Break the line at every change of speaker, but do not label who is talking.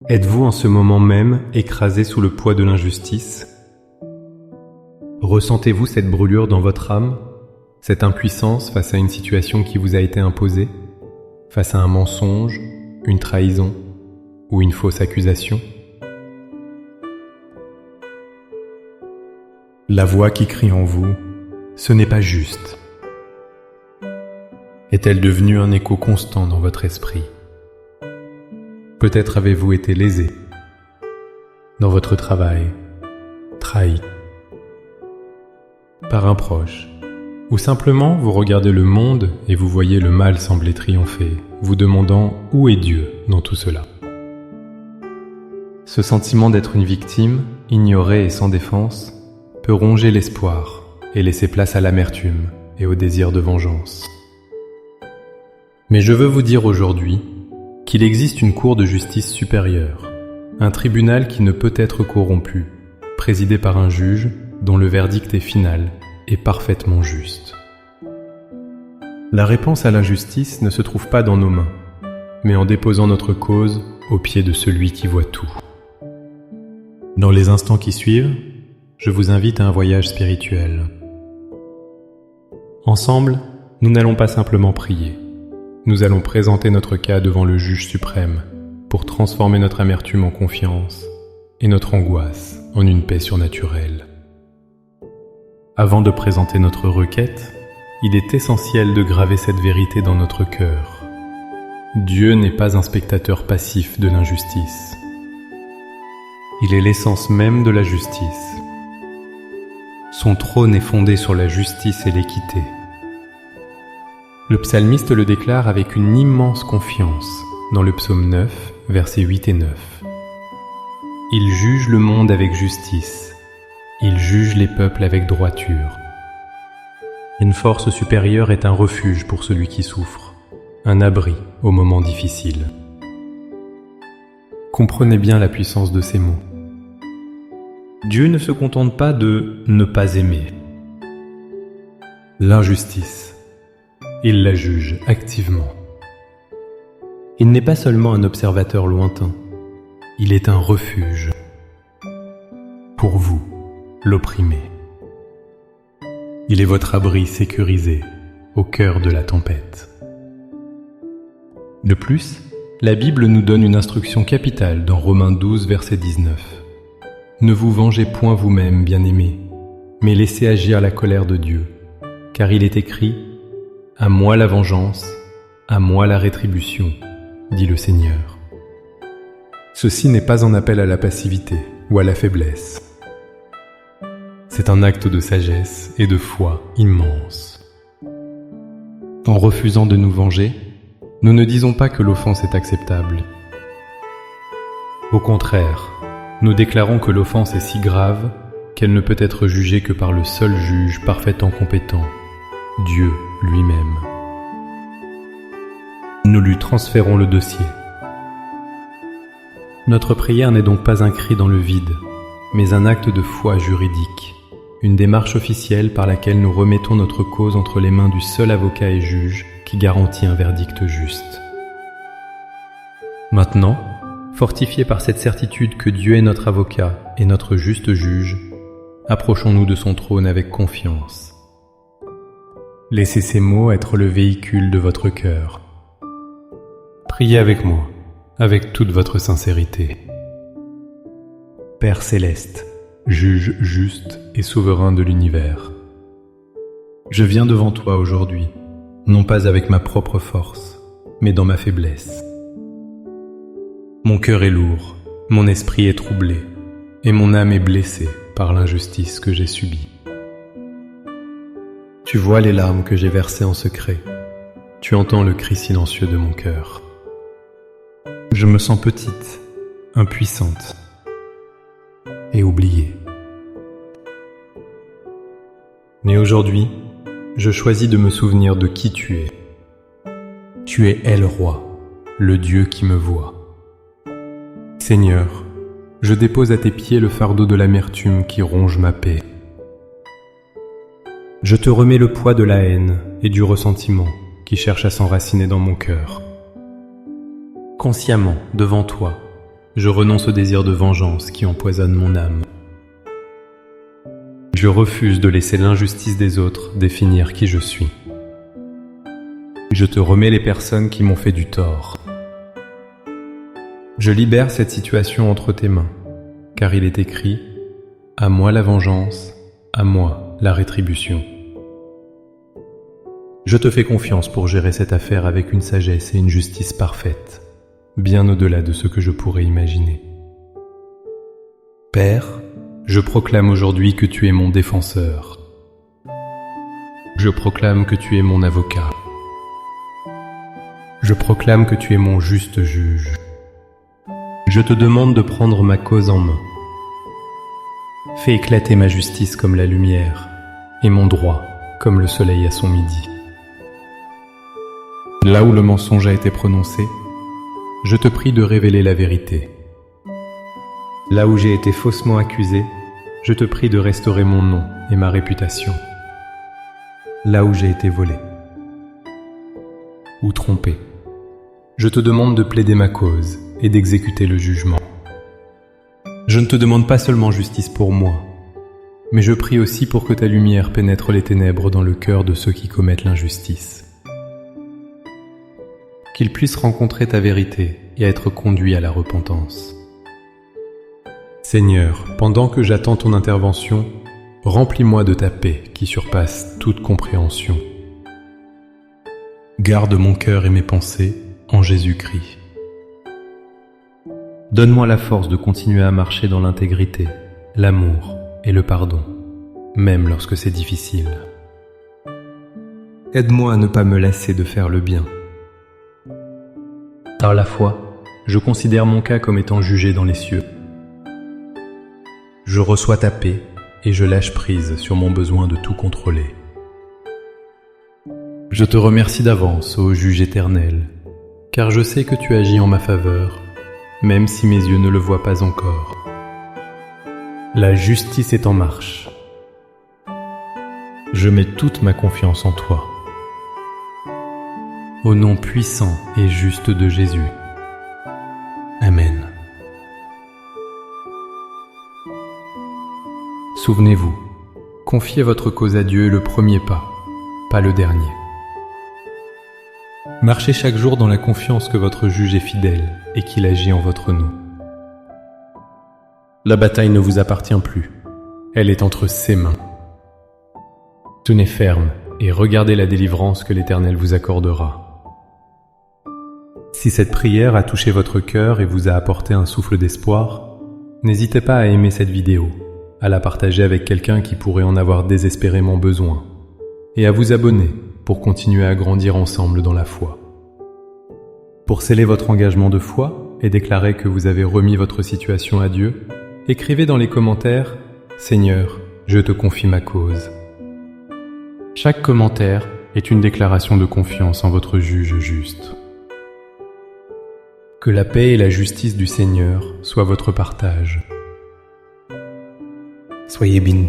Êtes-vous en ce moment même écrasé sous le poids de l'injustice? Ressentez-vous cette brûlure dans votre âme, cette impuissance face à une situation qui vous a été imposée, face à un mensonge, une trahison ou une fausse accusation? La voix qui crie en vous, ce n'est pas juste. Est-elle devenue un écho constant dans votre esprit? Peut-être avez-vous été lésé dans votre travail, trahi par un proche, ou simplement vous regardez le monde et vous voyez le mal sembler triompher, vous demandant où est Dieu dans tout cela. Ce sentiment d'être une victime, ignorée et sans défense, peut ronger l'espoir et laisser place à l'amertume et au désir de vengeance. Mais je veux vous dire aujourd'hui qu'il existe une cour de justice supérieure, un tribunal qui ne peut être corrompu, présidé par un juge dont le verdict est final et parfaitement juste. La réponse à l'injustice ne se trouve pas dans nos mains, mais en déposant notre cause aux pieds de celui qui voit tout. Dans les instants qui suivent, je vous invite à un voyage spirituel. Ensemble, nous n'allons pas simplement prier. Nous allons présenter notre cas devant le juge suprême pour transformer notre amertume en confiance et notre angoisse en une paix surnaturelle. Avant de présenter notre requête, il est essentiel de graver cette vérité dans notre cœur. Dieu n'est pas un spectateur passif de l'injustice. Il est l'essence même de la justice. Son trône est fondé sur la justice et l'équité. Le psalmiste le déclare avec une immense confiance dans le psaume 9, versets 8 et 9. Il juge le monde avec justice. Il juge les peuples avec droiture. Une force supérieure est un refuge pour celui qui souffre, un abri aux moments difficiles. Comprenez bien la puissance de ces mots. Dieu ne se contente pas de ne pas aimer. L'injustice, il la juge activement. Il n'est pas seulement un observateur lointain, il est un refuge pour vous, l'opprimé. Il est votre abri sécurisé au cœur de la tempête. De plus, la Bible nous donne une instruction capitale dans Romains 12, verset 19. Ne vous vengez point vous-même, bien-aimés, mais laissez agir la colère de Dieu, car il est écrit « À moi la vengeance, à moi la rétribution, dit le Seigneur. » Ceci n'est pas un appel à la passivité ou à la faiblesse. C'est un acte de sagesse et de foi immense. En refusant de nous venger, nous ne disons pas que l'offense est acceptable. Au contraire, nous déclarons que l'offense est si grave qu'elle ne peut être jugée que par le seul juge parfaitement compétent, Dieu lui-même. Nous lui transférons le dossier. Notre prière n'est donc pas un cri dans le vide, mais un acte de foi juridique, une démarche officielle par laquelle nous remettons notre cause entre les mains du seul avocat et juge qui garantit un verdict juste. Maintenant, fortifiés par cette certitude que Dieu est notre avocat et notre juste juge, approchons-nous de son trône avec confiance. Laissez ces mots être le véhicule de votre cœur. Priez avec moi, avec toute votre sincérité. Père céleste, juge juste et souverain de l'univers, je viens devant toi aujourd'hui, non pas avec ma propre force, mais dans ma faiblesse. Mon cœur est lourd, mon esprit est troublé, et mon âme est blessée par l'injustice que j'ai subie. Tu vois les larmes que j'ai versées en secret, tu entends le cri silencieux de mon cœur. Je me sens petite, impuissante et oubliée. Mais aujourd'hui, je choisis de me souvenir de qui tu es. Tu es El-Roi, le Dieu qui me voit. Seigneur, je dépose à tes pieds le fardeau de l'amertume qui ronge ma paix. Je te remets le poids de la haine et du ressentiment qui cherchent à s'enraciner dans mon cœur. Consciemment, devant toi, je renonce au désir de vengeance qui empoisonne mon âme. Je refuse de laisser l'injustice des autres définir qui je suis. Je te remets les personnes qui m'ont fait du tort. Je libère cette situation entre tes mains, car il est écrit « À moi la vengeance, à moi la rétribution ». Je te fais confiance pour gérer cette affaire avec une sagesse et une justice parfaite, bien au-delà de ce que je pourrais imaginer. Père, je proclame aujourd'hui que tu es mon défenseur. Je proclame que tu es mon avocat. Je proclame que tu es mon juste juge. Je te demande de prendre ma cause en main. Fais éclater ma justice comme la lumière, et mon droit comme le soleil à son midi. Là où le mensonge a été prononcé, je te prie de révéler la vérité. Là où j'ai été faussement accusé, je te prie de restaurer mon nom et ma réputation. Là où j'ai été volé ou trompé, je te demande de plaider ma cause et d'exécuter le jugement. Je ne te demande pas seulement justice pour moi, mais je prie aussi pour que ta lumière pénètre les ténèbres dans le cœur de ceux qui commettent l'injustice. Qu'ils puissent rencontrer ta vérité et être conduits à la repentance. Seigneur, pendant que j'attends ton intervention, remplis-moi de ta paix qui surpasse toute compréhension. Garde mon cœur et mes pensées en Jésus-Christ. Donne-moi la force de continuer à marcher dans l'intégrité, l'amour et le pardon, même lorsque c'est difficile. Aide-moi à ne pas me lasser de faire le bien. Par la foi, je considère mon cas comme étant jugé dans les cieux. Je reçois ta paix et je lâche prise sur mon besoin de tout contrôler. Je te remercie d'avance, ô juge éternel, car je sais que tu agis en ma faveur, même si mes yeux ne le voient pas encore. La justice est en marche. Je mets toute ma confiance en toi. Au nom puissant et juste de Jésus. Amen. Souvenez-vous, confiez votre cause à Dieu le premier pas le dernier. Marchez chaque jour dans la confiance que votre juge est fidèle et qu'il agit en votre nom. La bataille ne vous appartient plus, elle est entre ses mains. Tenez ferme et regardez la délivrance que l'Éternel vous accordera. Si cette prière a touché votre cœur et vous a apporté un souffle d'espoir, n'hésitez pas à aimer cette vidéo, à la partager avec quelqu'un qui pourrait en avoir désespérément besoin, et à vous abonner pour continuer à grandir ensemble dans la foi. Pour sceller votre engagement de foi et déclarer que vous avez remis votre situation à Dieu, écrivez dans les commentaires « Seigneur, je te confie ma cause ». Chaque commentaire est une déclaration de confiance en votre juge juste. Que la paix et la justice du Seigneur soient votre partage. Soyez bénis.